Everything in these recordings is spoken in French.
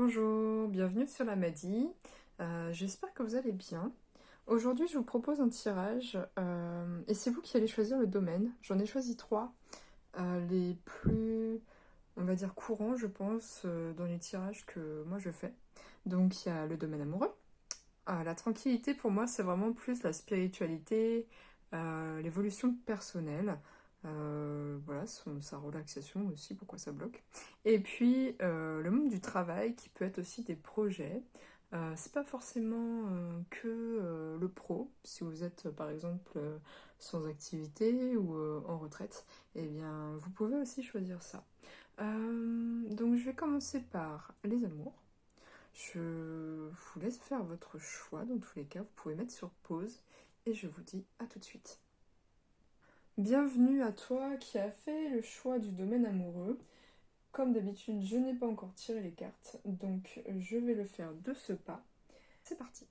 Bonjour, bienvenue sur la Madi. J'espère que vous allez bien. Aujourd'hui, je vous propose un tirage et c'est vous qui allez choisir le domaine. J'en ai choisi trois, les plus, on va dire, courants, je pense, dans les tirages que moi je fais. Donc, il y a le domaine amoureux. La tranquillité, pour moi, c'est vraiment plus la spiritualité, l'évolution personnelle. Voilà, sa relaxation aussi, pourquoi ça bloque. Et puis, le monde du travail, qui peut être aussi des projets. C'est pas forcément que le pro. Si vous êtes, par exemple, sans activité ou en retraite, eh bien, vous pouvez aussi choisir ça. Donc, je vais commencer par les amours. Je vous laisse faire votre choix. Dans tous les cas, vous pouvez mettre sur pause et je vous dis à tout de suite. Bienvenue à toi qui as fait le choix du domaine amoureux. Comme d'habitude, je n'ai pas encore tiré les cartes, donc je vais le faire de ce pas. C'est parti.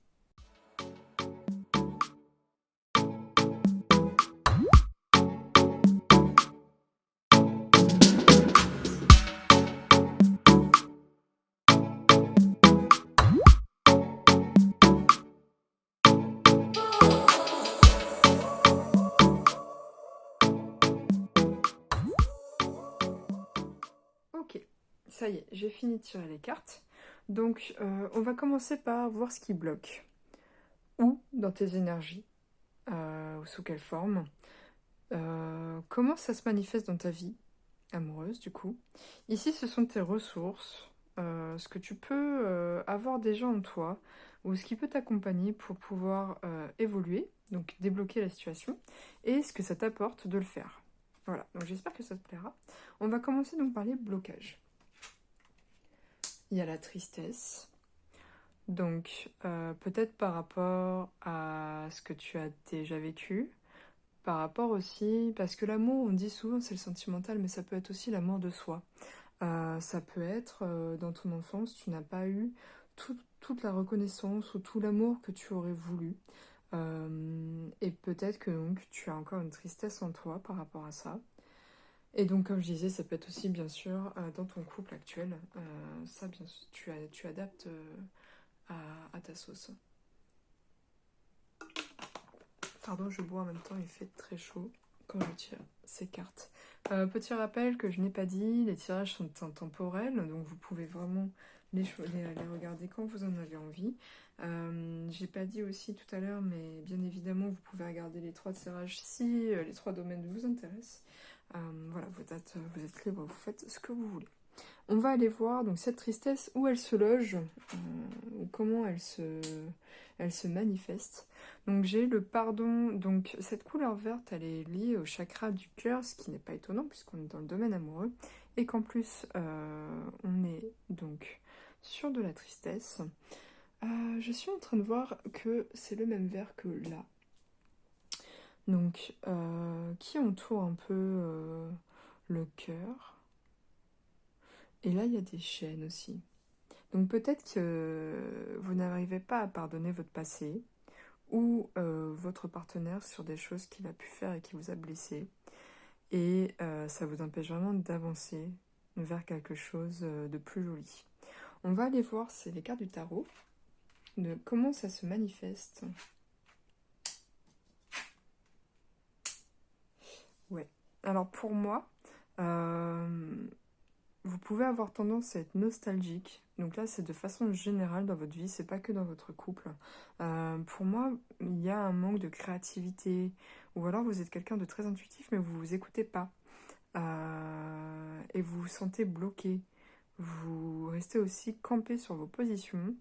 Ok, ça y est, j'ai fini de tirer les cartes. Donc, on va commencer par voir ce qui bloque. Où dans tes énergies, ou sous quelle forme. Comment ça se manifeste dans ta vie amoureuse, du coup. Ici, ce sont tes ressources, ce que tu peux avoir déjà en toi, ou ce qui peut t'accompagner pour pouvoir évoluer, donc débloquer la situation, et ce que ça t'apporte de le faire. Voilà, donc j'espère que ça te plaira. On va commencer donc par les blocages. Il y a la tristesse, donc peut-être par rapport à ce que tu as déjà vécu, par rapport aussi, parce que l'amour, on dit souvent c'est le sentimental, mais ça peut être aussi l'amour de soi. Ça peut être dans ton enfance, tu n'as pas eu toute la reconnaissance ou tout l'amour que tu aurais voulu. Et peut-être que donc tu as encore une tristesse en toi par rapport à ça. Et donc, comme je disais, ça peut être aussi bien sûr dans ton couple actuel. Ça, bien sûr, tu adaptes à ta sauce. Pardon, je bois en même temps, il fait très chaud quand je tire ces cartes. Petit rappel que je n'ai pas dit, les tirages sont intemporels, donc vous pouvez vraiment les regarder quand vous en avez envie. J'ai pas dit aussi tout à l'heure, mais bien évidemment, vous pouvez regarder les trois tirages si les trois domaines vous intéressent. Voilà, vous êtes libre, vous faites ce que vous voulez. On va aller voir donc cette tristesse, où elle se loge, ou comment elle se manifeste. Donc j'ai le pardon, donc cette couleur verte, elle est liée au chakra du cœur, ce qui n'est pas étonnant puisqu'on est dans le domaine amoureux, et qu'en plus on est donc sur de la tristesse. Je suis en train de voir que c'est le même vert que là. Donc qui entoure un peu le cœur. Et là il y a des chaînes aussi. Donc peut-être que vous n'arrivez pas à pardonner votre passé ou votre partenaire sur des choses qu'il a pu faire et qui vous a blessé. Et ça vous empêche vraiment d'avancer vers quelque chose de plus joli. On va aller voir, c'est les cartes du tarot, de comment ça se manifeste. Ouais. Alors pour moi, vous pouvez avoir tendance à être nostalgique. Donc là, c'est de façon générale dans votre vie, c'est pas que dans votre couple. Pour moi, il y a un manque de créativité, ou alors vous êtes quelqu'un de très intuitif, mais vous vous écoutez pas. Et vous vous sentez bloqué. Vous restez aussi campé sur vos positions,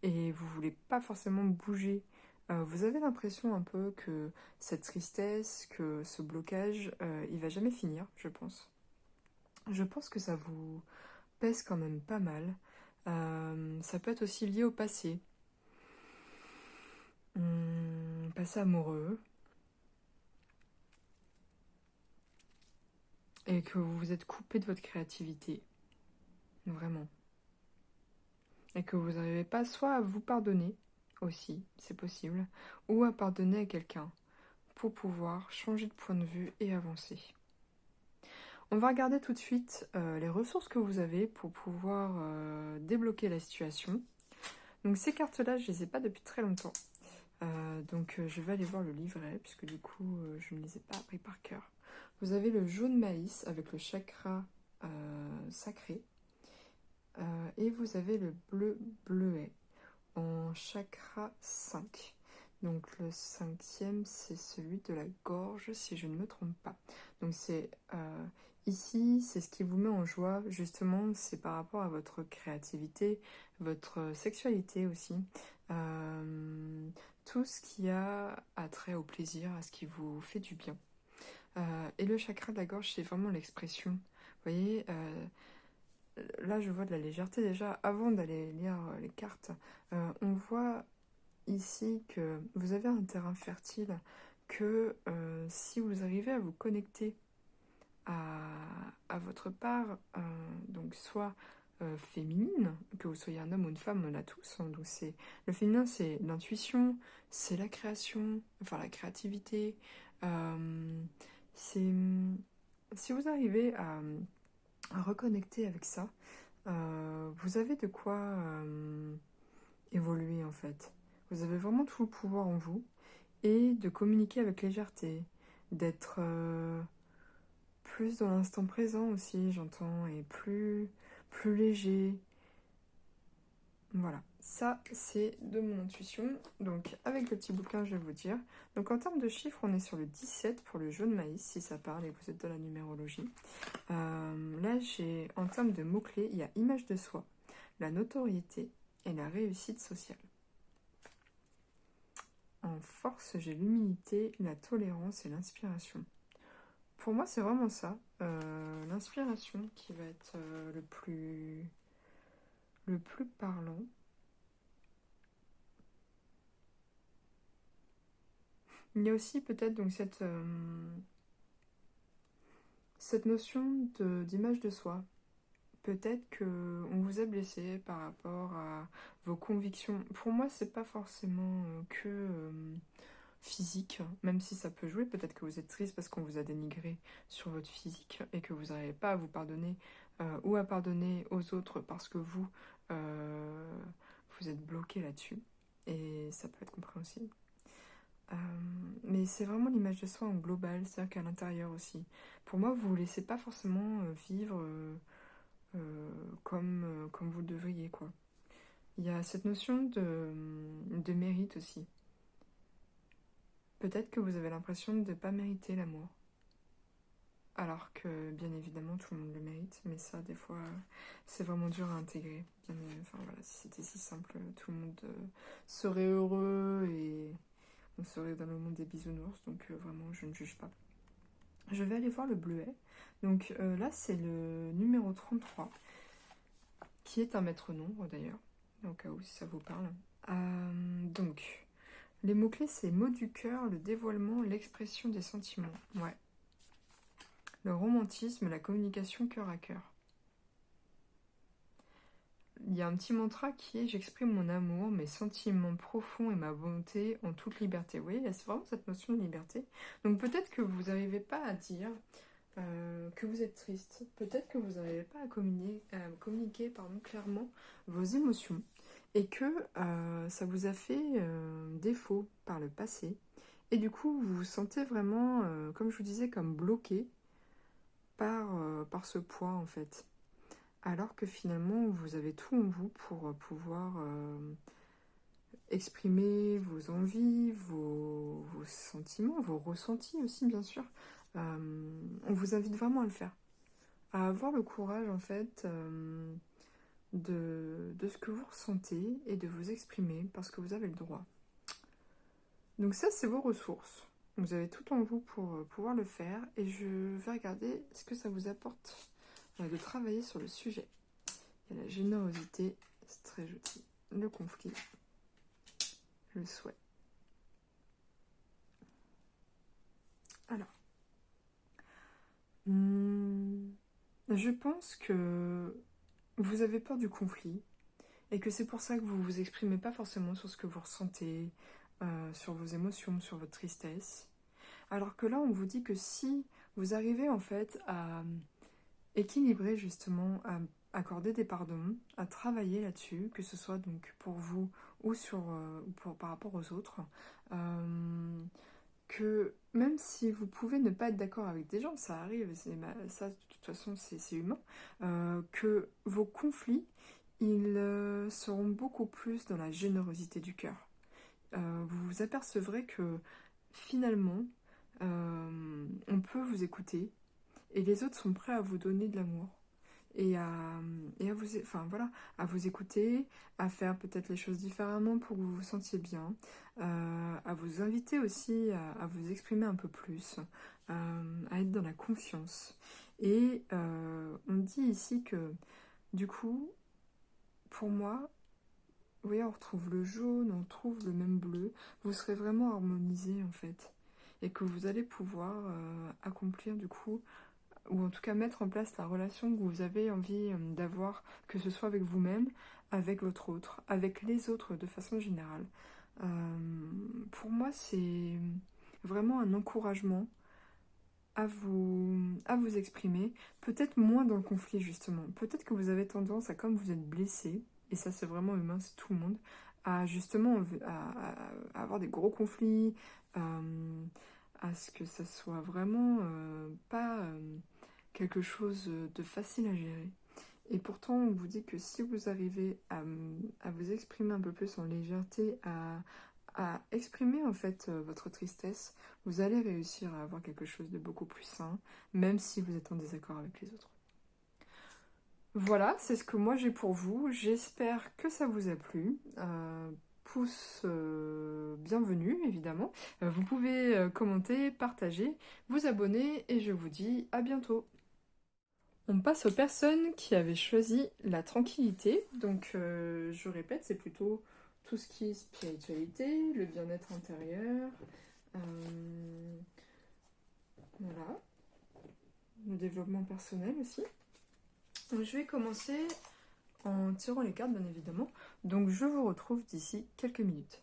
et vous voulez pas forcément bouger. Vous avez l'impression un peu que cette tristesse, que ce blocage, il va jamais finir, je pense. Je pense que ça vous pèse quand même pas mal. Ça peut être aussi lié au passé. Passé amoureux. Et que vous vous êtes coupé de votre créativité. Vraiment. Et que vous n'arrivez pas soit à vous pardonner aussi, c'est possible, ou à pardonner à quelqu'un pour pouvoir changer de point de vue et avancer. On va regarder tout de suite les ressources que vous avez pour pouvoir débloquer la situation. Donc ces cartes-là, je les ai pas depuis très longtemps. Donc je vais aller voir le livret, puisque du coup, je ne les ai pas appris par cœur. Vous avez le jaune maïs avec le chakra sacré. Et vous avez le bleu bleuet en chakra 5. Donc le cinquième, c'est celui de la gorge, si je ne me trompe pas. Donc c'est ici, c'est ce qui vous met en joie, justement, c'est par rapport à votre créativité, votre sexualité aussi. Tout ce qui a attrait au plaisir, à ce qui vous fait du bien. Et le chakra de la gorge, c'est vraiment l'expression. Vous voyez, là je vois de la légèreté déjà. Avant d'aller lire les cartes, on voit ici que vous avez un terrain fertile, que si vous arrivez à vous connecter à votre part, donc soit féminine, que vous soyez un homme ou une femme, on a tous, hein, donc c'est le féminin, c'est l'intuition, c'est la création, enfin la créativité, c'est si vous arrivez à reconnecter avec ça, vous avez de quoi évoluer en fait. Vous avez vraiment tout le pouvoir en vous et de communiquer avec légèreté, d'être plus dans l'instant présent aussi, j'entends, et plus léger. Voilà, ça c'est de mon intuition. Donc avec le petit bouquin, je vais vous dire. Donc en termes de chiffres, on est sur le 17 pour le jaune maïs, si ça parle et que vous êtes dans la numérologie. Là, j'ai en termes de mots-clés, il y a image de soi, la notoriété et la réussite sociale. En force, j'ai l'humilité, la tolérance et l'inspiration. Pour moi, c'est vraiment ça. L'inspiration qui va être le plus parlant. Il y a aussi peut-être donc cette notion d'image de soi. Peut-être que on vous a blessé par rapport à vos convictions. Pour moi, c'est pas forcément que physique, hein, même si ça peut jouer. Peut-être que vous êtes triste parce qu'on vous a dénigré sur votre physique et que vous n'arrivez pas à vous pardonner ou à pardonner aux autres parce que vous êtes bloqué là-dessus. Et ça peut être compréhensible. Euh, mais c'est vraiment l'image de soi en global, c'est-à-dire qu'à l'intérieur aussi. Pour moi, vous ne vous laissez pas forcément vivre comme vous le devriez, quoi. Il y a cette notion de mérite aussi. Peut-être que vous avez l'impression de ne pas mériter l'amour. Alors que, bien évidemment, tout le monde le mérite. Mais ça, des fois, c'est vraiment dur à intégrer. Enfin, voilà, si c'était si simple, tout le monde serait heureux et on serait dans le monde des bisounours. Donc, vraiment, je ne juge pas. Je vais aller voir le bleuet. Donc là, c'est le numéro 33, qui est un maître nombre d'ailleurs, au cas où si ça vous parle. Donc, les mots-clés, c'est mot du cœur, le dévoilement, l'expression des sentiments. Ouais. Le romantisme, la communication cœur à cœur. Il y a un petit mantra qui est j'exprime mon amour, mes sentiments profonds et ma volonté en toute liberté. Vous voyez, c'est vraiment cette notion de liberté. Donc peut-être que vous n'arrivez pas à dire que vous êtes triste. Peut-être que vous n'arrivez pas à communiquer clairement vos émotions et que ça vous a fait défaut par le passé. Et du coup, vous vous sentez vraiment, comme je vous disais, comme bloqué par ce poids en fait. Alors que finalement, vous avez tout en vous pour pouvoir exprimer vos envies, vos sentiments, vos ressentis aussi, bien sûr. On vous invite vraiment à le faire. À avoir le courage, en fait, de ce que vous ressentez et de vous exprimer parce que vous avez le droit. Donc ça, c'est vos ressources. Vous avez tout en vous pour pouvoir le faire et je vais regarder ce que ça vous apporte de travailler sur le sujet. Il y a la générosité, c'est très joli. Le conflit, le souhait. Alors, je pense que vous avez peur du conflit et que c'est pour ça que vous vous exprimez pas forcément sur ce que vous ressentez, sur vos émotions, sur votre tristesse. Alors que là, on vous dit que si vous arrivez en fait équilibrer justement, à accorder des pardons, à travailler là-dessus, que ce soit donc pour vous ou par rapport aux autres. Euh, que même si vous pouvez ne pas être d'accord avec des gens, ça arrive, ça de toute façon c'est humain, que vos conflits, ils seront beaucoup plus dans la générosité du cœur. Vous vous apercevrez que finalement, on peut vous écouter et les autres sont prêts à vous donner de l'amour et à vous, enfin, voilà, à vous écouter, à faire peut-être les choses différemment pour que vous vous sentiez bien, à vous inviter aussi à vous exprimer un peu plus, à être dans la confiance. Et on dit ici que du coup, pour moi, vous voyez, on retrouve le jaune, on trouve le même bleu, vous serez vraiment harmonisé en fait. Et que vous allez pouvoir accomplir du coup ou en tout cas mettre en place la relation que vous avez envie d'avoir, que ce soit avec vous-même, avec votre autre, avec les autres de façon générale. Pour moi, c'est vraiment un encouragement à vous exprimer, peut-être moins dans le conflit justement. Peut-être que vous avez tendance à, comme vous êtes blessé, et ça c'est vraiment humain, c'est tout le monde, à justement à avoir des gros conflits, à ce que ça soit vraiment pas quelque chose de facile à gérer. Et pourtant, on vous dit que si vous arrivez à vous exprimer un peu plus en légèreté, à exprimer en fait votre tristesse, vous allez réussir à avoir quelque chose de beaucoup plus sain, même si vous êtes en désaccord avec les autres. Voilà, c'est ce que moi j'ai pour vous. J'espère que ça vous a plu. Pouce bienvenue, évidemment. Vous pouvez commenter, partager, vous abonner et je vous dis à bientôt. On passe aux personnes qui avaient choisi la tranquillité. Donc, je répète, c'est plutôt tout ce qui est spiritualité, le bien-être intérieur, euh, voilà, le développement personnel aussi. Donc, je vais commencer en tirant les cartes, bien évidemment. Donc, je vous retrouve d'ici quelques minutes.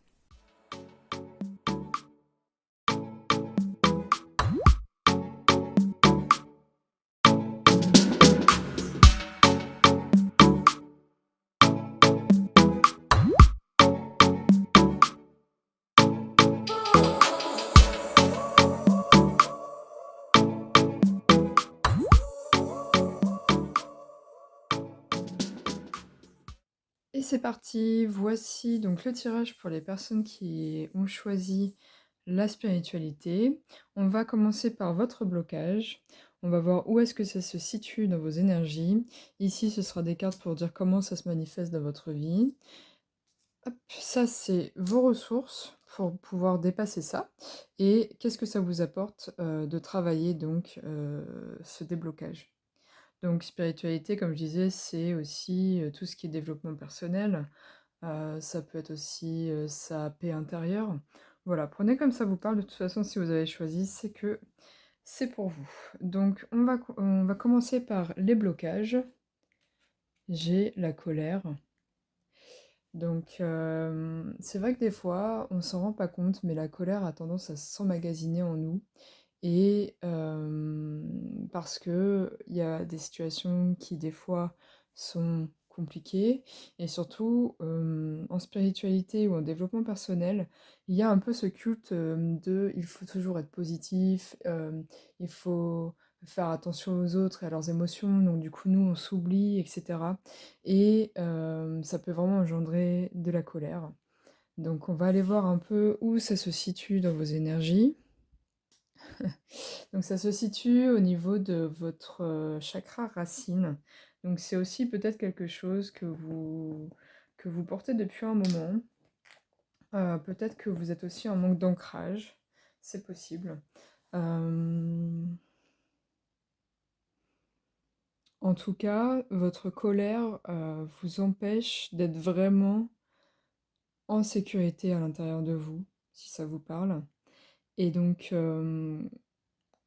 Et c'est parti, voici donc le tirage pour les personnes qui ont choisi la spiritualité. On va commencer par votre blocage. On va voir où est-ce que ça se situe dans vos énergies. Ici, ce sera des cartes pour dire comment ça se manifeste dans votre vie. Hop, ça, c'est vos ressources pour pouvoir dépasser ça. Et qu'est-ce que ça vous apporte de travailler donc ce déblocage. Donc spiritualité, comme je disais, c'est aussi tout ce qui est développement personnel. Ça peut être aussi sa paix intérieure. Voilà, prenez comme ça vous parle. De toute façon, si vous avez choisi, c'est que c'est pour vous. Donc on va commencer par les blocages. J'ai la colère. Donc c'est vrai que des fois, on s'en rend pas compte, mais la colère a tendance à s'emmagasiner en nous. Et parce qu'il y a des situations qui, des fois, sont compliquées et surtout, en spiritualité ou en développement personnel, il y a un peu ce culte, de il faut toujours être positif, il faut faire attention aux autres et à leurs émotions, donc du coup, nous, on s'oublie et cetera et ça peut vraiment engendrer de la colère. Donc on va aller voir un peu où ça se situe dans vos énergies. Donc ça se situe au niveau de votre chakra racine. Donc c'est aussi peut-être quelque chose que vous portez depuis un moment. Peut-être que vous êtes aussi en manque d'ancrage. C'est possible. En tout cas, votre colère vous empêche d'être vraiment en sécurité à l'intérieur de vous, si ça vous parle. Et donc,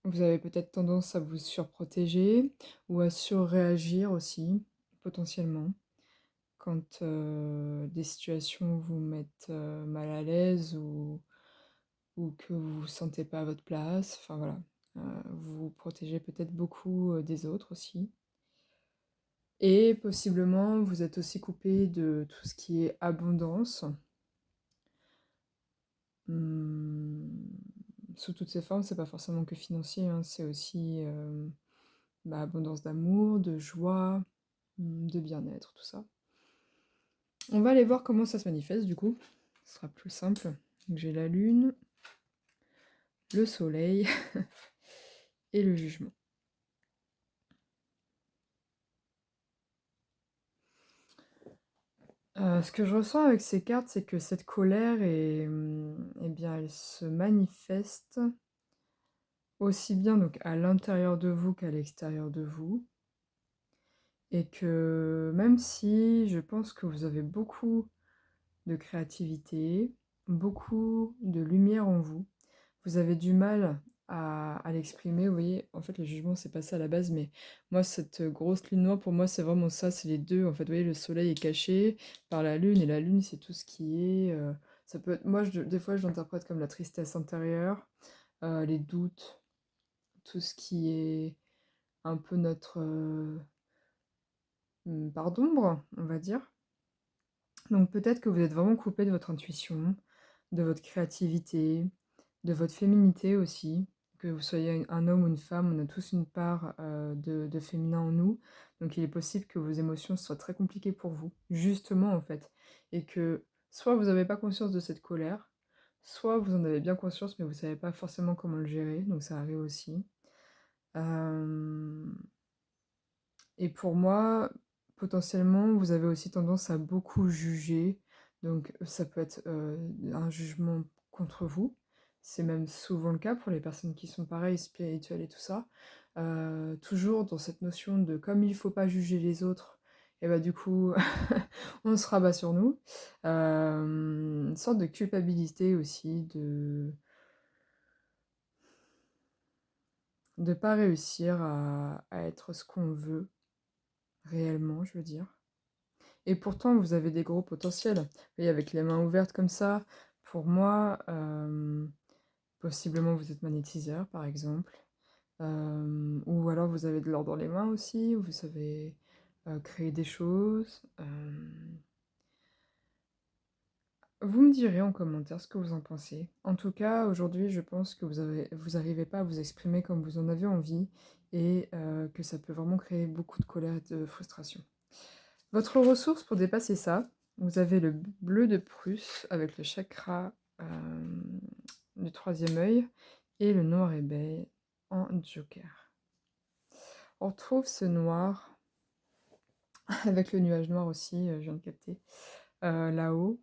vous avez peut-être tendance à vous surprotéger ou à surréagir aussi, potentiellement, quand des situations vous mettent mal à l'aise ou que vous vous sentez pas à votre place. Enfin voilà, vous vous protégez peut-être beaucoup des autres aussi. Et possiblement, vous êtes aussi coupé de tout ce qui est abondance. Hum, Sous toutes ses formes, c'est pas forcément que financier, hein, c'est aussi abondance d'amour, de joie, de bien-être, tout ça. On va aller voir comment ça se manifeste du coup. Ce sera plus simple. Donc, j'ai la lune, le soleil et le jugement. Ce que je ressens avec ces cartes, c'est que cette colère, eh bien, elle se manifeste aussi bien donc à l'intérieur de vous qu'à l'extérieur de vous. Et que même si je pense que vous avez beaucoup de créativité, beaucoup de lumière en vous, vous avez du mal à l'exprimer. Vous voyez, en fait, le jugement, c'est pas ça à la base, mais moi, cette grosse lune noire, pour moi, c'est vraiment ça, c'est les deux. En fait, vous voyez, le soleil est caché par la lune, et la lune, c'est tout ce qui est. Ça peut être, moi, des fois, je l'interprète comme la tristesse intérieure, les doutes, tout ce qui est un peu notre part d'ombre, on va dire. Donc peut-être que vous êtes vraiment coupé de votre intuition, de votre créativité, de votre féminité aussi. Que vous soyez un homme ou une femme, on a tous une part de féminin en nous. Donc il est possible que vos émotions soient très compliquées pour vous, justement en fait. Et que soit vous n'avez pas conscience de cette colère, soit vous en avez bien conscience, mais vous ne savez pas forcément comment le gérer. Donc ça arrive aussi. Euh, Et pour moi, potentiellement, vous avez aussi tendance à beaucoup juger. Donc ça peut être un jugement contre vous. C'est même souvent le cas pour les personnes qui sont pareilles, spirituelles et tout ça. Toujours dans cette notion de comme il ne faut pas juger les autres, et bah du coup, on se rabat sur nous. Une sorte de culpabilité aussi, de ne pas réussir à être ce qu'on veut réellement, je veux dire. Et pourtant, vous avez des gros potentiels. Vous voyez, avec les mains ouvertes comme ça, pour moi, possiblement vous êtes magnétiseur, par exemple. Ou alors vous avez de l'or dans les mains aussi, vous savez créer des choses. Vous me direz en commentaire ce que vous en pensez. En tout cas, aujourd'hui, je pense que vous n'arrivez pas à vous exprimer comme vous en avez envie et que ça peut vraiment créer beaucoup de colère et de frustration. Votre ressource pour dépasser ça, vous avez le bleu de Prusse avec le chakra du troisième œil et le noir ébeil en joker. On retrouve ce noir avec le nuage noir aussi, je viens de capter, là-haut.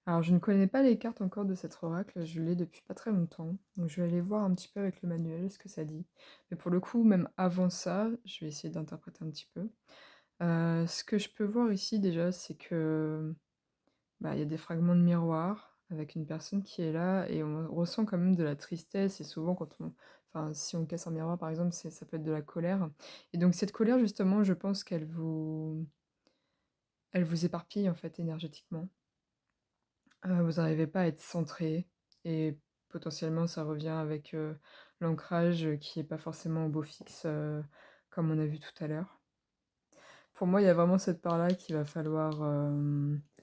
Alors je ne connais pas les cartes encore de cet oracle, je l'ai depuis pas très longtemps, donc je vais aller voir un petit peu avec le manuel ce que ça dit. Mais pour le coup, même avant ça, je vais essayer d'interpréter un petit peu. Ce que je peux voir ici déjà, c'est que il y a des fragments de miroir avec une personne qui est là et on ressent quand même de la tristesse et souvent enfin si on casse un miroir par exemple, ça peut être de la colère. Et donc cette colère justement, je pense elle vous éparpille en fait énergétiquement. Vous n'arrivez pas à être centré et potentiellement ça revient avec l'ancrage qui est pas forcément au beau fixe comme on a vu tout à l'heure. Pour moi, il y a vraiment cette part-là qu'il va falloir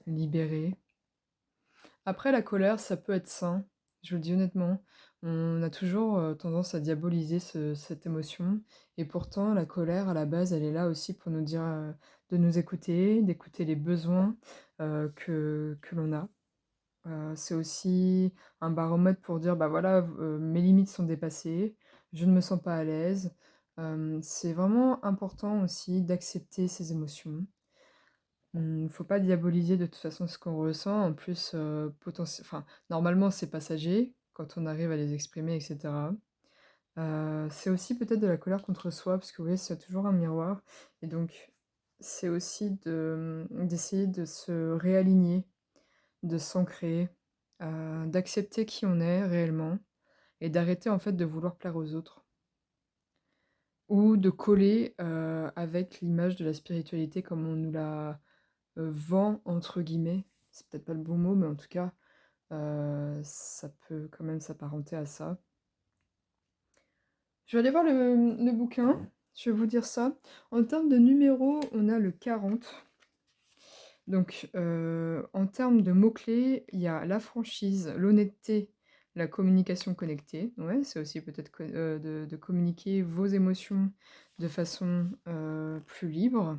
libérer. Après, la colère, ça peut être sain, je vous le dis honnêtement. On a toujours tendance à diaboliser cette émotion. Et pourtant, la colère, à la base, elle est là aussi pour nous dire de nous écouter, d'écouter les besoins que l'on a. C'est aussi un baromètre pour dire, bah voilà, mes limites sont dépassées, je ne me sens pas à l'aise. C'est vraiment important aussi d'accepter ces émotions. Faut pas diaboliser de toute façon ce qu'on ressent. En plus, enfin, normalement, c'est passager quand on arrive à les exprimer, et cetera. C'est aussi peut-être de la colère contre soi, parce que vous voyez, c'est toujours un miroir. Et donc, c'est aussi d'essayer de se réaligner, de s'ancrer, d'accepter qui on est réellement, et d'arrêter en fait de vouloir plaire aux autres. Ou de coller avec l'image de la spiritualité comme on nous la vend entre guillemets, c'est peut-être pas le bon mot, mais en tout cas, ça peut quand même s'apparenter à ça. Je vais aller voir le bouquin. je vais vous dire ça. En termes de numéros, on a le 40. Donc, en termes de mots-clés, il y a la franchise, l'honnêteté, la communication connectée. Ouais, c'est aussi peut-être de communiquer vos émotions de façon plus libre.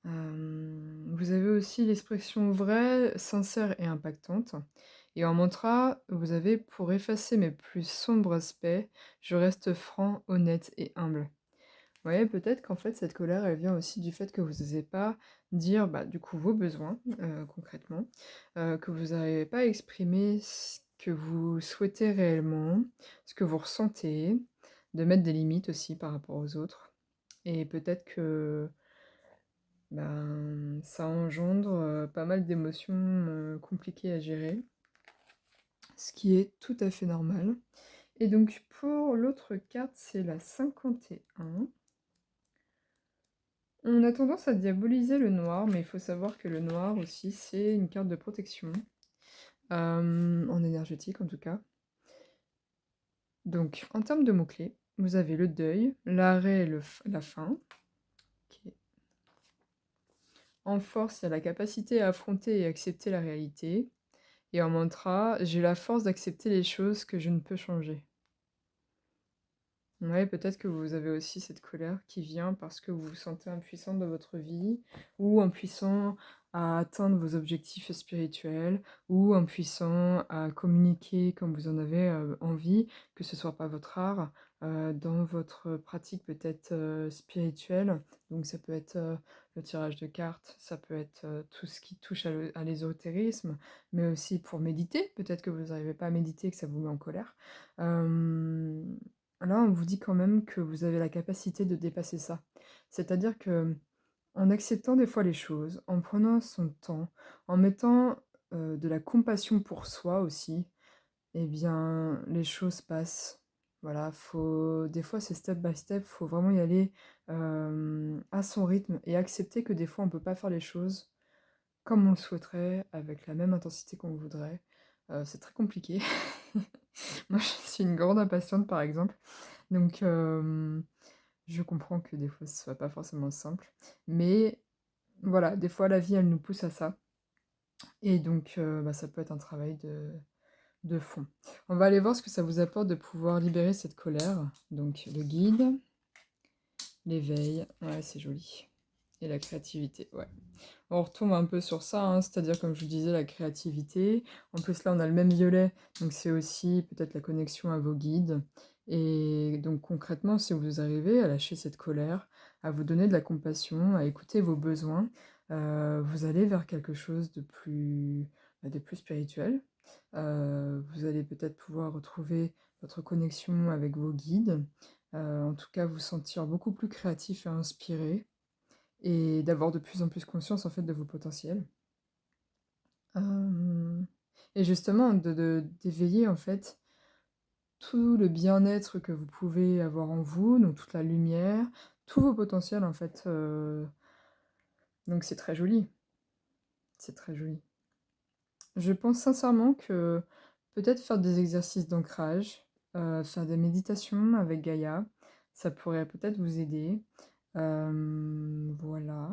Vous avez aussi l'expression vraie, sincère et impactante. Et en mantra, vous avez pour effacer mes plus sombres aspects, je reste franc, honnête et humble. Ouais, peut-être qu'en fait, cette colère, elle vient aussi du fait que vous n'osez pas dire, bah, du coup, vos besoins, concrètement, que vous n'arrivez pas à exprimer ce que vous souhaitez réellement, ce que vous ressentez, de mettre des limites aussi par rapport aux autres. Et peut-être que ben, ça engendre pas mal d'émotions compliquées à gérer, ce qui est tout à fait normal. Et donc, pour l'autre carte, c'est la 51. On a tendance à diaboliser le noir, mais il faut savoir que le noir aussi, c'est une carte de protection, en énergétique en tout cas. Donc, en termes de mots-clés, vous avez le deuil, l'arrêt et la fin. Ok. En force, il y a la capacité à affronter et accepter la réalité. Et en mantra, j'ai la force d'accepter les choses que je ne peux changer. Ouais, peut-être que vous avez aussi cette colère qui vient parce que vous vous sentez impuissant dans votre vie, ou impuissant à atteindre vos objectifs spirituels, ou impuissant à communiquer comme vous en avez envie, que ce soit pas votre art, dans votre pratique peut-être spirituelle. Donc ça peut être le tirage de cartes, ça peut être tout ce qui touche à l'ésotérisme, mais aussi pour méditer. Peut-être que vous n'arrivez pas à méditer et que ça vous met en colère. Euh, Là, on vous dit quand même que vous avez la capacité de dépasser ça. C'est-à-dire que en acceptant des fois les choses, en prenant son temps, en mettant de la compassion pour soi aussi, eh bien, les choses passent. Voilà, des fois c'est step by step, faut vraiment y aller à son rythme et accepter que des fois on peut pas faire les choses comme on le souhaiterait, avec la même intensité qu'on voudrait. C'est très compliqué. Moi, je suis une grande impatiente, par exemple. Donc, je comprends que des fois, ce soit pas forcément simple. Mais voilà, des fois, la vie, elle nous pousse à ça. Et donc, bah, ça peut être un travail de fond. On va aller voir ce que ça vous apporte de pouvoir libérer cette colère. Donc, le guide, l'éveil, ouais, c'est joli. Et la créativité, ouais. On retombe un peu sur ça, hein, c'est-à-dire, comme je vous disais, la créativité. En plus, là, on a le même violet, donc c'est aussi peut-être la connexion à vos guides. Et donc, concrètement, si vous arrivez à lâcher cette colère, à vous donner de la compassion, à écouter vos besoins, vous allez vers quelque chose de plus spirituel. Vous allez peut-être pouvoir retrouver votre connexion avec vos guides, en tout cas vous sentir beaucoup plus créatif et inspiré et d'avoir de plus en plus conscience en fait de vos potentiels. Hem et justement d'éveiller en fait tout le bien-être que vous pouvez avoir en vous, donc toute la lumière, tous vos potentiels en fait, donc c'est très joli, c'est très joli. Je pense sincèrement que peut-être faire des exercices d'ancrage, faire des méditations avec Gaïa, ça pourrait peut-être vous aider. Voilà.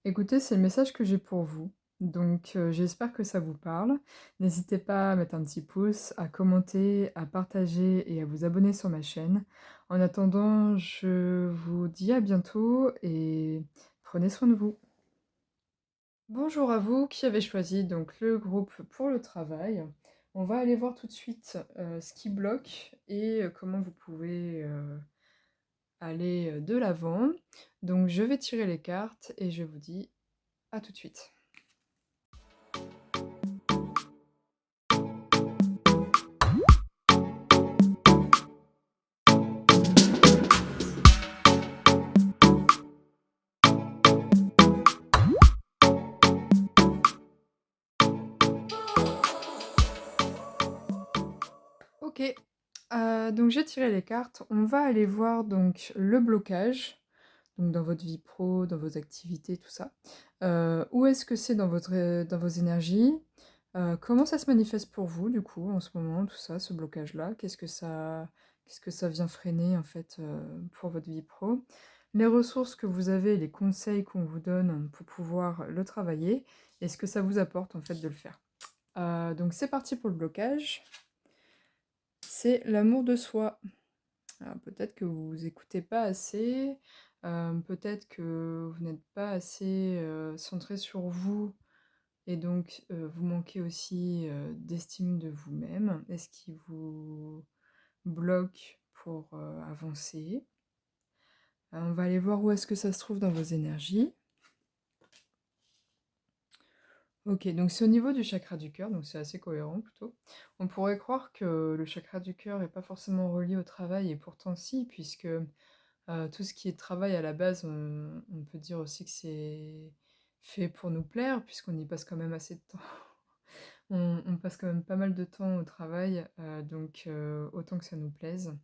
Écoutez, c'est le message que j'ai pour vous. Donc, j'espère que ça vous parle. N'hésitez pas à mettre un petit pouce, à commenter, à partager et à vous abonner sur ma chaîne. En attendant, je vous dis à bientôt et prenez soin de vous. Bonjour à vous qui avez choisi donc le groupe pour le travail. On va aller voir tout de suite ce qui bloque et comment vous pouvez aller de l'avant. Donc, je vais tirer les cartes et je vous dis à tout de suite. Ok, donc j'ai tiré les cartes. On va aller voir donc le blocage, donc dans votre vie pro, dans vos activités, tout ça. Où est-ce que c'est dans vos énergies? Comment ça se manifeste pour vous, du coup, en ce moment, tout ça, ce blocage-là? Qu'est-ce que ça vient freiner, en fait, pour votre vie pro? Les ressources que vous avez, les conseils qu'on vous donne pour pouvoir le travailler, et ce que ça vous apporte, en fait, de le faire. Donc c'est parti pour le blocage. C'est l'amour de soi. Alors peut-être que vous vous écoutez pas assez, peut-être que vous n'êtes pas assez, centré sur vous et donc vous manquez aussi, d'estime de vous-même et ce qui vous bloque pour, avancer. On va aller voir où est-ce que ça se trouve dans vos énergies. OK, donc c'est au niveau du chakra du cœur, donc c'est assez cohérent plutôt. On pourrait croire que le chakra du cœur est pas forcément relié au travail et pourtant si, puisque tout ce qui est travail à la base, on peut dire aussi que c'est fait pour nous plaire, puisqu'on y passe quand même assez de temps. On passe quand même pas mal de temps au travail, donc autant que ça nous plaise.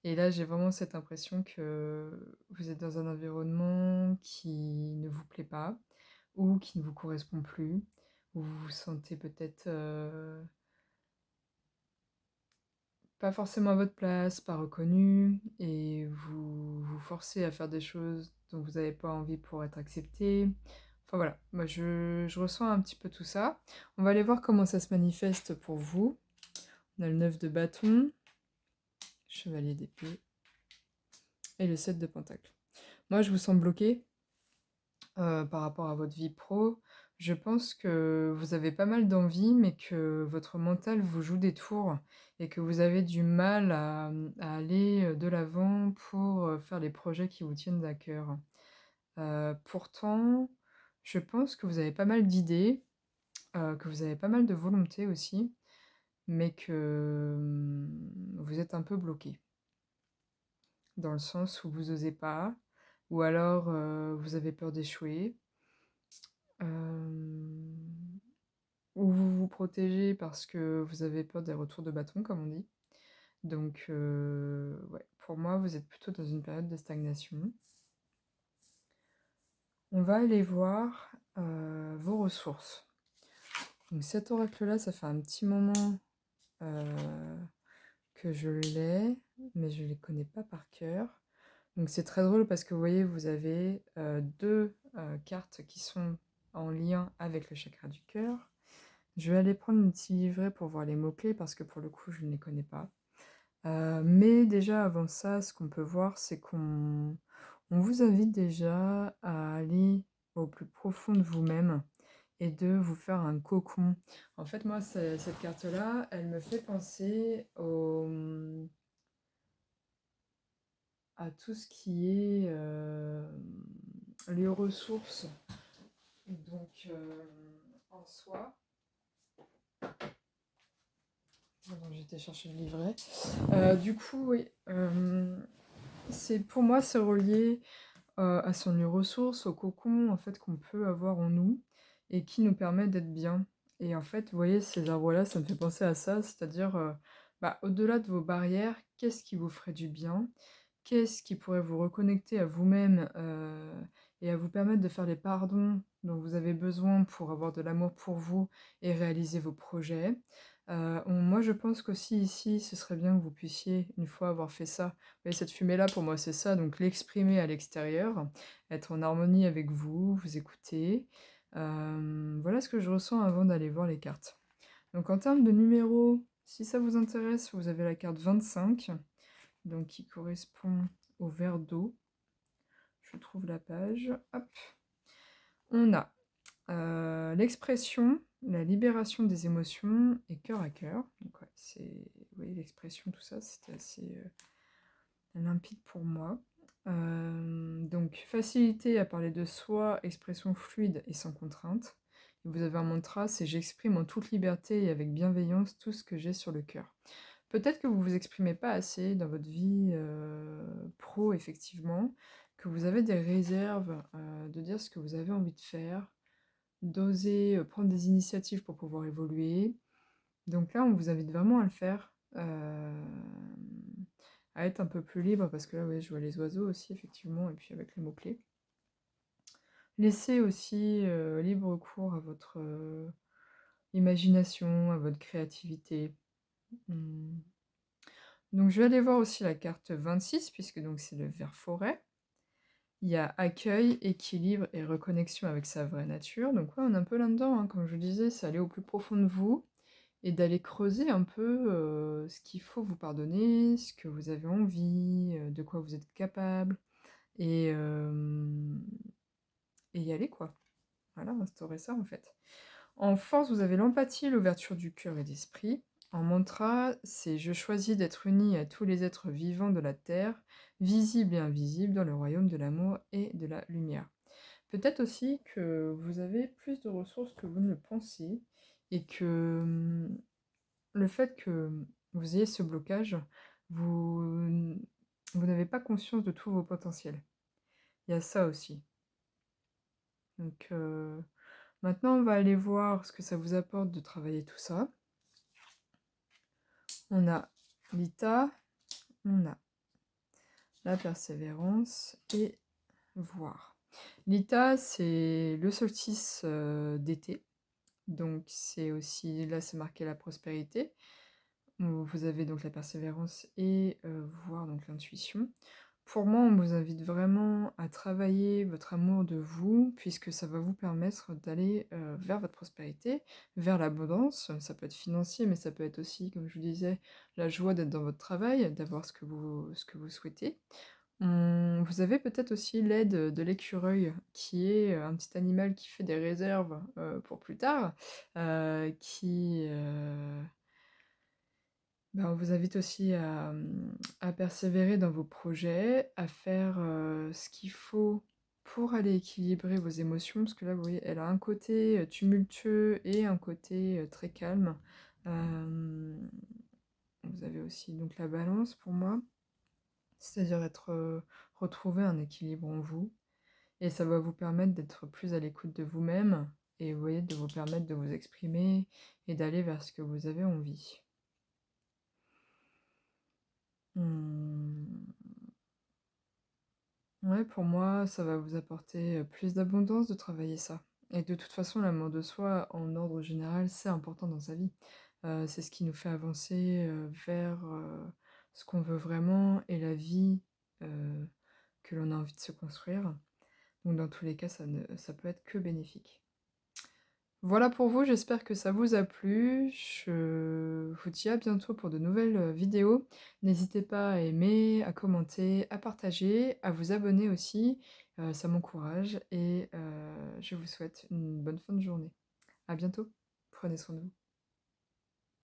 Et là, j'ai vraiment cette impression que vous êtes dans un environnement qui ne vous plaît pas, ou qui ne vous correspond plus, où vous vous sentez peut-être, pas forcément à votre place, pas reconnu, et vous vous forcez à faire des choses dont vous n'avez pas envie pour être accepté. Enfin voilà, moi je ressens un petit peu tout ça. On va aller voir comment ça se manifeste pour vous. On a le 9 de bâton, chevalier d'épée et le 7 de pentacle. Moi je vous sens bloqué par rapport à votre vie pro. Je pense que vous avez pas mal d'envie, mais que votre mental vous joue des tours et que vous avez du mal à aller de l'avant pour faire les projets qui vous tiennent à cœur. Pourtant, je pense que vous avez pas mal d'idées, que vous avez pas mal de volonté aussi, mais que vous êtes un peu bloqué. Dans le sens où vous osez pas, ou alors vous avez peur d'échouer, euh, ou vous vous protégez parce que vous avez peur des retours de bâton, comme on dit. Donc, ouais, pour moi, vous êtes plutôt dans une période de stagnation. On va aller voir vos ressources. Donc cet oracle-là, ça fait un petit moment que je l'ai, mais je ne les connais pas par cœur. Donc c'est très drôle parce que vous voyez, vous avez deux cartes qui sont en lien avec le chakra du cœur. Je vais aller prendre un petit livret pour voir les mots-clés parce que pour le coup, je ne les connais pas. Mais déjà avant ça, ce qu'on peut voir, c'est qu'on vous invite déjà à aller au plus profond de vous-même et de vous faire un cocon. En fait, moi, cette carte-là, elle me fait penser à tout ce qui est les ressources, donc en soi. Pardon, j'étais chercher le livret. Du coup, oui, pour moi, c'est relié à son lieu ressource, au cocon en fait qu'on peut avoir en nous et qui nous permet d'être bien. Et en fait, vous voyez, ces arbres-là, ça me fait penser à ça, c'est-à-dire, bah, au-delà de vos barrières, qu'est-ce qui vous ferait du bien? Qu'est-ce qui pourrait vous reconnecter à vous-même et à vous permettre de faire les pardons dont vous avez besoin pour avoir de l'amour pour vous et réaliser vos projets? Moi, je pense qu'aussi ici, ce serait bien que vous puissiez, une fois avoir fait ça, vous voyez, cette fumée-là, pour moi, c'est ça, donc l'exprimer à l'extérieur, être en harmonie avec vous, vous écouter. Voilà ce que je ressens avant d'aller voir les cartes. Donc en termes de numéros, si ça vous intéresse, vous avez la carte 25, donc qui correspond au verre d'eau. Je trouve la page. Hop. On a l'expression, la libération des émotions et cœur à cœur. Donc ouais, vous voyez l'expression, tout ça, c'était assez limpide pour moi. Donc facilité à parler de soi, expression fluide et sans contrainte. Et vous avez un mantra, c'est j'exprime en toute liberté et avec bienveillance tout ce que j'ai sur le cœur. Peut-être que vous vous exprimez pas assez dans votre vie pro, effectivement, que vous avez des réserves de dire ce que vous avez envie de faire, d'oser prendre des initiatives pour pouvoir évoluer. Donc là, on vous invite vraiment à le faire, à être un peu plus libre, parce que là, ouais, je vois les oiseaux aussi, effectivement, et puis avec les mots-clés. Laissez aussi libre cours à votre imagination, à votre créativité. Mmh. Donc je vais aller voir aussi la carte 26 puisque donc c'est le ver forêt. Il y a accueil, équilibre et reconnexion avec sa vraie nature. Donc ouais, on est un peu là-dedans, hein, comme je vous disais, c'est aller au plus profond de vous et d'aller creuser un peu, ce qu'il faut vous pardonner, ce que vous avez envie, de quoi vous êtes capable et y aller quoi. Voilà, instaurer ça en fait. En force, vous avez l'empathie, l'ouverture du cœur et d'esprit. En mantra, c'est je choisis d'être uni à tous les êtres vivants de la terre, visibles et invisibles dans le royaume de l'amour et de la lumière. Peut-être aussi que vous avez plus de ressources que vous ne le pensez et que le fait que vous ayez ce blocage, vous, vous n'avez pas conscience de tous vos potentiels. Il y a ça aussi. Donc maintenant, on va aller voir ce que ça vous apporte de travailler tout ça. On a l'ITA, on a la persévérance et voir. L'ITA, c'est le solstice d'été. Donc c'est aussi, là c'est marqué la prospérité. Vous avez donc la persévérance et voir donc l'intuition. Pour moi, on vous invite vraiment à travailler votre amour de vous, puisque ça va vous permettre d'aller vers votre prospérité, vers l'abondance. Ça peut être financier, mais ça peut être aussi, comme je vous disais, la joie d'être dans votre travail, d'avoir ce que vous souhaitez. Vous avez peut-être aussi l'aide de l'écureuil, qui est un petit animal qui fait des réserves pour plus tard, qui ben, on vous invite aussi à persévérer dans vos projets, à faire ce qu'il faut pour aller équilibrer vos émotions, parce que là, vous voyez, elle a un côté tumultueux et un côté très calme. Euh, Vous avez aussi donc la balance pour moi, c'est-à-dire être retrouver un équilibre en vous, et ça va vous permettre d'être plus à l'écoute de vous-même, et vous voyez, de vous permettre de vous exprimer et d'aller vers ce que vous avez envie. Hmm. Ouais, pour moi, ça va vous apporter plus d'abondance de travailler ça. Et de toute façon, l'amour de soi, en ordre général, c'est important dans sa vie. C'est ce qui nous fait avancer vers ce qu'on veut vraiment et la vie euh, que l'on a envie de se construire. Donc dans tous les cas, ça peut être que bénéfique. Voilà pour vous, j'espère que ça vous a plu. Je vous dis à bientôt pour de nouvelles vidéos. N'hésitez pas à aimer, à commenter, à partager, à vous abonner aussi. Ça m'encourage et je vous souhaite une bonne fin de journée. À bientôt. Prenez soin de vous.